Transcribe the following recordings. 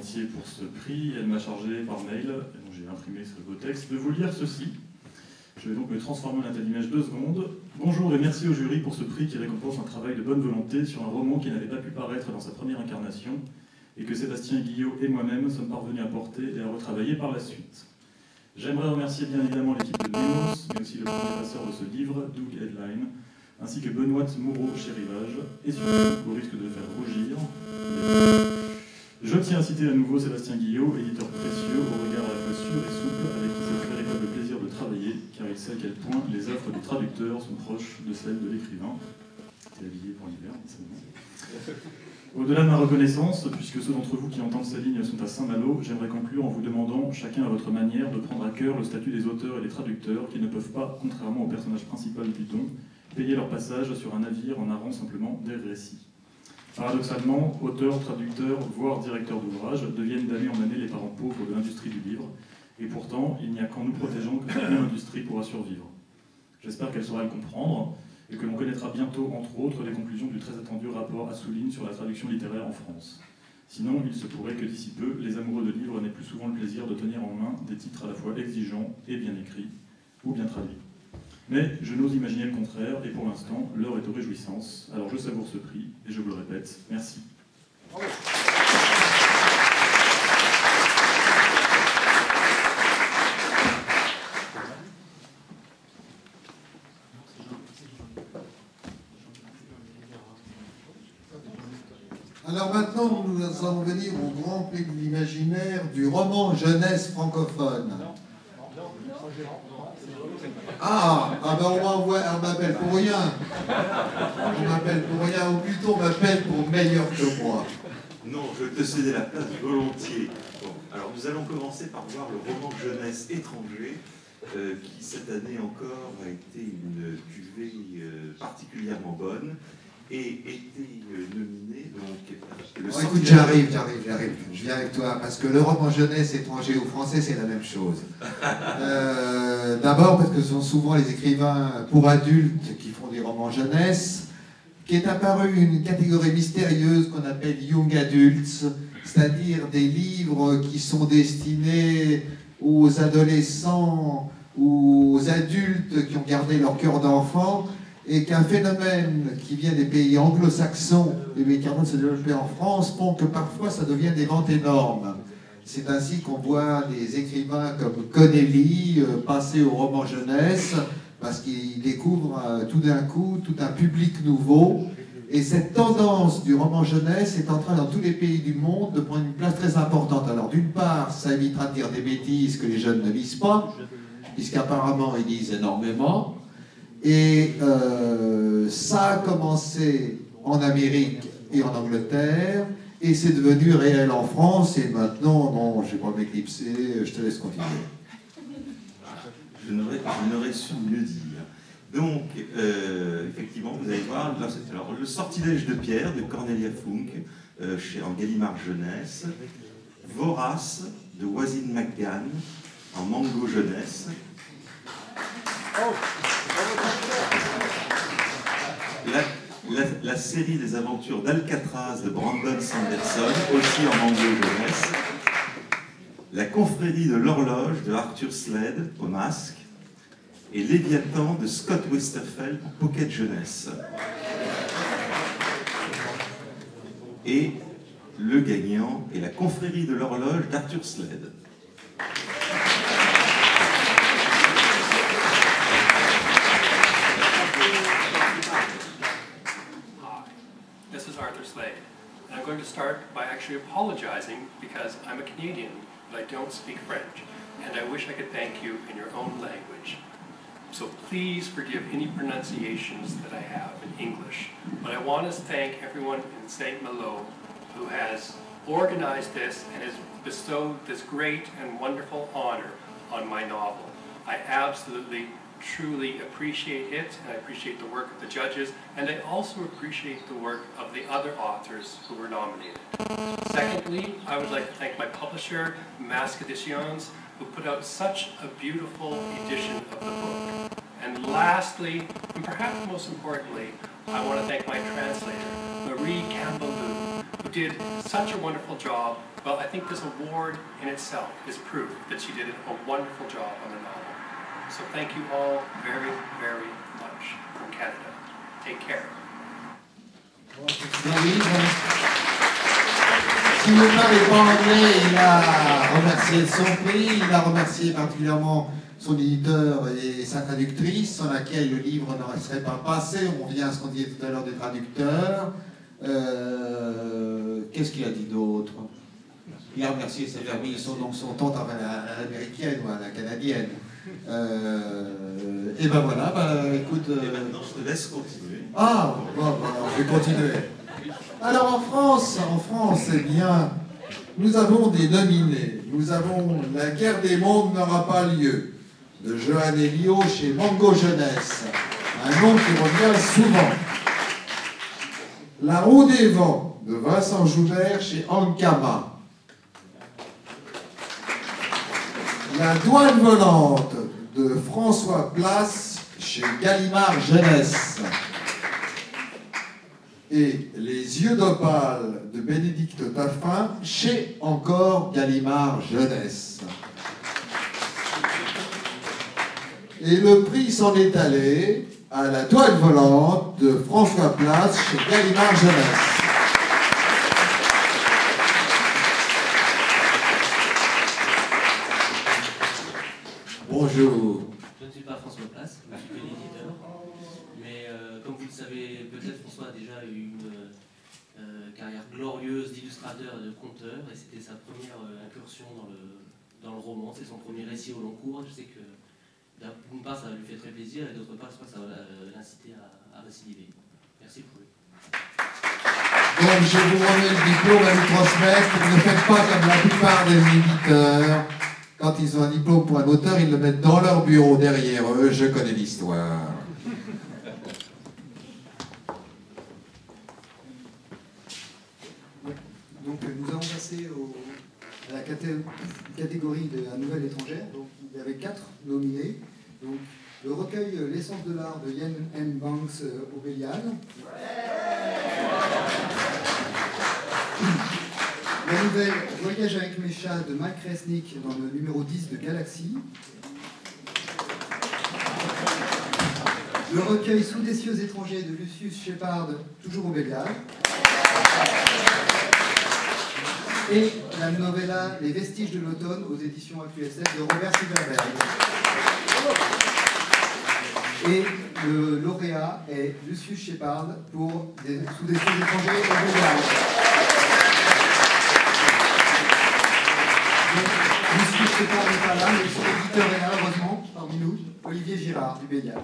remercier pour ce prix. Elle m'a chargé par mail, et donc j'ai imprimé ce beau texte, de vous lire ceci. Je vais donc me transformer en état d'image 2 secondes. Bonjour et merci au jury pour ce prix qui récompense un travail de bonne volonté sur un roman qui n'avait pas pu paraître dans sa première incarnation et que Sébastien Guillot et moi-même sommes parvenus à porter et à retravailler par la suite. J'aimerais remercier bien évidemment l'équipe de Demos, mais aussi le premier passeur de ce livre, Doug Headline, ainsi que Benoît Moureau chez Rivage, et surtout, au risque de faire rougir, je tiens à citer à nouveau Sébastien Guillot, éditeur précieux, au regard à la fois sûr et souple, avec qui c'est le véritable plaisir de travailler, car il sait à quel point les œuvres du traducteur sont proches de celles de l'écrivain. C'est habillé pour l'hiver, décidément. Au-delà de ma reconnaissance, puisque ceux d'entre vous qui entendent ces lignes sont à Saint-Malo, j'aimerais conclure en vous demandant, chacun à votre manière, de prendre à cœur le statut des auteurs et des traducteurs qui ne peuvent pas, contrairement au personnage principal du ton, payer leur passage sur un navire en narrant simplement des récits. Paradoxalement, auteurs, traducteurs, voire directeurs d'ouvrages deviennent d'année en année les parents pauvres de l'industrie du livre, et pourtant, il n'y a qu'en nous protégeant que cette même industrie pourra survivre. J'espère qu'elle saura le comprendre, et que l'on connaîtra bientôt, entre autres, les conclusions du très attendu rapport Assouline sur la traduction littéraire en France. Sinon, il se pourrait que d'ici peu, les amoureux de livres n'aient plus souvent le plaisir de tenir en main des titres à la fois exigeants et bien écrits, ou bien traduits. Mais je n'ose imaginer le contraire, et pour l'instant, l'heure est aux réjouissances. Alors je savoure ce prix, et je vous le répète, merci. Alors maintenant, nous allons venir au grand prix de l'imaginaire du roman jeunesse francophone. On m'appelle pour rien. On m'appelle pour rien, ou plutôt on m'appelle pour meilleur que moi. Non, je vais te céder la place volontiers. Bon, alors nous allons commencer par voir le roman jeunesse étranger, qui cette année encore a été une cuvée particulièrement bonne et été nominé donc. Écoute, j'arrive. Je viens avec toi parce que le roman jeunesse étranger ou français, c'est la même chose. D'abord parce que ce sont souvent les écrivains pour adultes qui font des romans jeunesse, qui est apparue une catégorie mystérieuse qu'on appelle Young Adults, c'est-à-dire des livres qui sont destinés aux adolescents ou aux adultes qui ont gardé leur cœur d'enfant, et qu'un phénomène qui vient des pays anglo-saxons et qui est en train de se développer en France font que parfois ça devient des ventes énormes. C'est ainsi qu'on voit des écrivains comme Connelly passer au roman jeunesse, parce qu'ils découvrent tout d'un coup tout un public nouveau. Et cette tendance du roman jeunesse est en train, dans tous les pays du monde, de prendre une place très importante. Alors d'une part, ça évitera de dire des bêtises que les jeunes ne lisent pas, puisqu'apparemment ils lisent énormément. Et ça a commencé en Amérique et en Angleterre, et c'est devenu réel en France, et maintenant, non, je ne vais pas m'éclipser, je te laisse continuer. Je n'aurais su mieux dire. Donc, effectivement, vous allez voir, alors, le sortilège de Pierre de Cornelia Funk, en Gallimard Jeunesse, Vorace de Wasim McGann, en Mango Jeunesse. La série des aventures d'Alcatraz de Brandon Sanderson, aussi en Mango Jeunesse. La confrérie de l'horloge de Arthur Slade, au masque. Et Léviathan de Scott Westerfeld, en Pocket Jeunesse. Et le gagnant est la confrérie de l'horloge d'Arthur Slade. I'm going to start by actually apologizing because I'm a Canadian, but I don't speak French, and I wish I could thank you in your own language. So please forgive any pronunciations that I have in English. But I want to thank everyone in St. Malo who has organized this and has bestowed this great and wonderful honor on my novel. I absolutely truly appreciate it, and I appreciate the work of the judges, and I also appreciate the work of the other authors who were nominated. Secondly, I would like to thank my publisher, Mask Editions, who put out such a beautiful edition of the book. And lastly, and perhaps most importantly, I want to thank my translator, Marie Campbell, who did such a wonderful job. Well, I think this award in itself is proof that she did a wonderful job on the novel. So thank you all very, very much from Canada. Take care. Si vous ne parlez pas anglais, il a remercié son prix, il a remercié particulièrement son éditeur et sa traductrice, sans laquelle le livre ne serait pas passé. On revient à ce qu'on disait tout à l'heure des traducteurs. Qu'est-ce qu'il a dit d'autre? Il a remercié ses familles, son tante à l'américaine ou à la canadienne. Et ben voilà, écoute... Et maintenant, je te laisse continuer. Ah, bon, je vais continuer. Alors en France, eh bien, nous avons des nominés. Nous avons La guerre des mondes n'aura pas lieu, de Johan Elio chez Mango Jeunesse. Un nom qui revient souvent. La roue des vents, de Vincent Joubert chez Ankama. La douane volante, de François Place chez Gallimard Jeunesse. Et Les yeux d'opale de Bénédicte Taffin chez encore Gallimard Jeunesse. Et le prix s'en est allé à La douane volante de François Place chez Gallimard Jeunesse. Bonjour. Je ne suis pas François Place, je suis l'éditeur. Mais comme vous le savez, peut-être François a déjà eu une carrière glorieuse d'illustrateur et de conteur, et c'était sa première incursion dans le roman, c'est son premier récit au long cours. Je sais que d'une part ça lui fait très plaisir, et d'autre part je crois que ça va l'inciter à récidiver. Merci pour lui. Donc je vous remets le diplôme à lui transmettre. Ne faites pas comme la plupart des éditeurs. Quand ils ont un diplôme pour un auteur, ils le mettent dans leur bureau derrière eux. Je connais l'histoire. Donc nous allons passer à la catégorie de la nouvelle étrangère. Donc il y avait 4 nominés. Donc le recueil L'essence de l'art de Ian M. Banks au Bélial. La nouvelle Voyage avec mes chats de Mike Resnick dans le numéro 10 de Galaxy. Le recueil Sous des cieux étrangers de Lucius Shepard, toujours au Bélial. Et la novella Les vestiges de l'automne aux éditions AQSF de Robert Silverberg. Et le lauréat est Lucius Shepard pour Sous des cieux étrangers au Bélial. Lucius Shepard n'est pas là, mais son éditeur est là, heureusement, parmi nous, Olivier Girard du Bélial.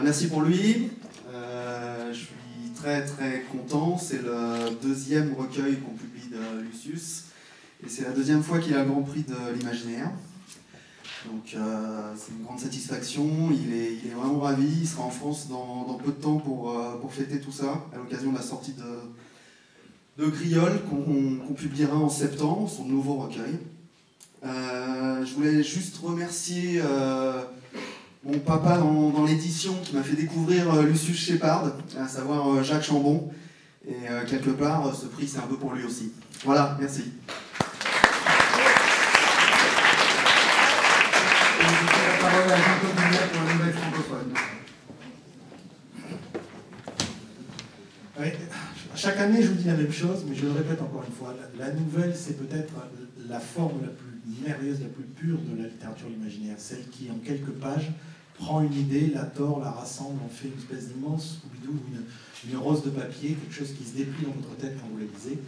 Merci pour lui. Je suis très très content. C'est le deuxième recueil qu'on publie de Lucius. Et c'est la deuxième fois qu'il a le Grand Prix de l'Imaginaire. Donc c'est une grande satisfaction. Il est vraiment ravi. Il sera en France dans peu de temps pour fêter tout ça, à l'occasion de la sortie de Griol, qu'on publiera en septembre, son nouveau recueil. Je voulais juste remercier mon papa dans l'édition qui m'a fait découvrir Lucius Shepard, à savoir Jacques Chambon. Et quelque part, ce prix, c'est un peu pour lui aussi. Voilà, merci. Et je donne la parole à Jean-Claude Mounet pour la nouvelle francophone. Oui. Chaque année, je vous dis la même chose, mais je le répète encore une fois. La nouvelle, c'est peut-être la forme la plus merveilleuse, la plus pure de la littérature imaginaire. Celle qui, en quelques pages, prend une idée, la tord, la rassemble, en fait une espèce d'immense Scooby-Doo, une rose de papier, quelque chose qui se déplie dans votre tête quand vous la lisez.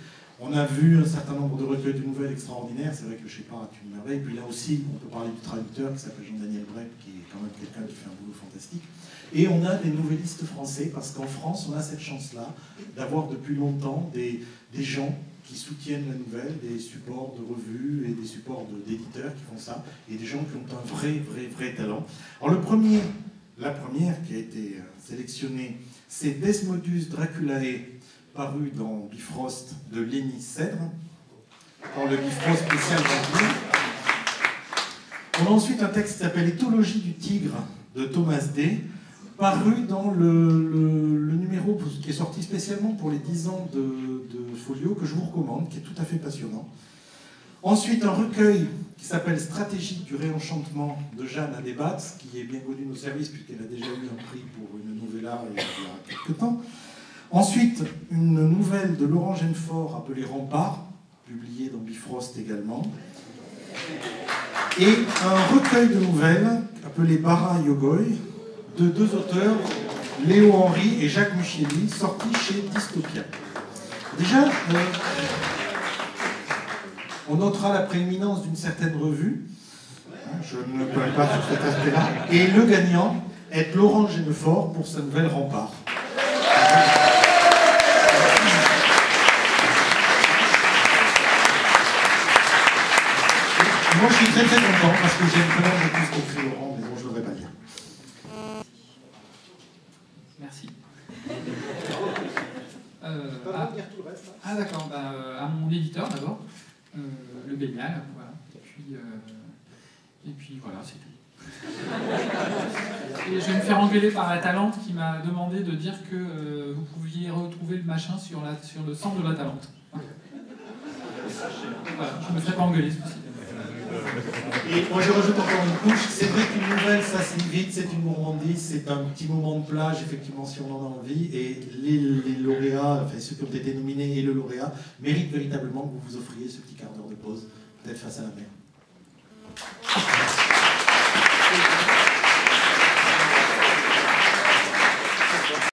On a vu un certain nombre de recueils de nouvelles extraordinaires, c'est vrai que Shepard est une merveille. Puis là aussi, on peut parler du traducteur qui s'appelle Jean-Daniel Brec, qui est quand même quelqu'un qui fait un boulot fantastique. Et on a des nouvellistes français, parce qu'en France, on a cette chance-là d'avoir depuis longtemps des gens qui soutiennent la nouvelle, des supports de revues et des supports d'éditeurs qui font ça, et des gens qui ont un vrai talent. Alors la première qui a été sélectionnée, c'est Desmodus Draculae, paru dans Bifrost de Lenny Cèdre, dans le Bifrost spécial vampire. On a ensuite un texte qui s'appelle Éthologie du tigre de Thomas Day, paru dans le numéro qui est sorti spécialement pour les 10 ans de Folio, que je vous recommande, qui est tout à fait passionnant. Ensuite, un recueil qui s'appelle Stratégie du réenchantement de Jeanne Adebat, qui est bien connu de nos services puisqu'elle a déjà eu un prix pour une novella il y a quelques temps. Ensuite, une nouvelle de Laurent Genefort appelée Rempart, publiée dans Bifrost également. Et un recueil de nouvelles appelé Bara Yogoi, de 2 auteurs, Léo Henry et Jacques Muchieli, sortis chez Dystopia. Déjà, on notera la prééminence d'une certaine revue, je ne parle pas sur cet aspect-là, et le gagnant est Laurent Genefort pour sa nouvelle Rempart. Moi, je suis très très content parce que j'aime vraiment beaucoup ce qu'écrit Laurent, mais bon, je ne devrais pas dire. Merci. Ah d'accord, à mon éditeur d'abord, le Bénial, voilà. Et puis voilà, c'est tout. Et je vais me faire engueuler par la Talente qui m'a demandé de dire que vous pouviez retrouver le machin sur le centre de la Talente. Voilà, je ne me ferai pas engueuler ce coup-ci. Et moi je rajoute encore une couche, c'est vrai qu'une nouvelle ça se lit vite, c'est une gourmandise, c'est un petit moment de plage effectivement si on en a envie, et les lauréats, enfin ceux qui ont été nominés et le lauréat, méritent véritablement que vous vous offriez ce petit quart d'heure de pause, peut-être face à la mer.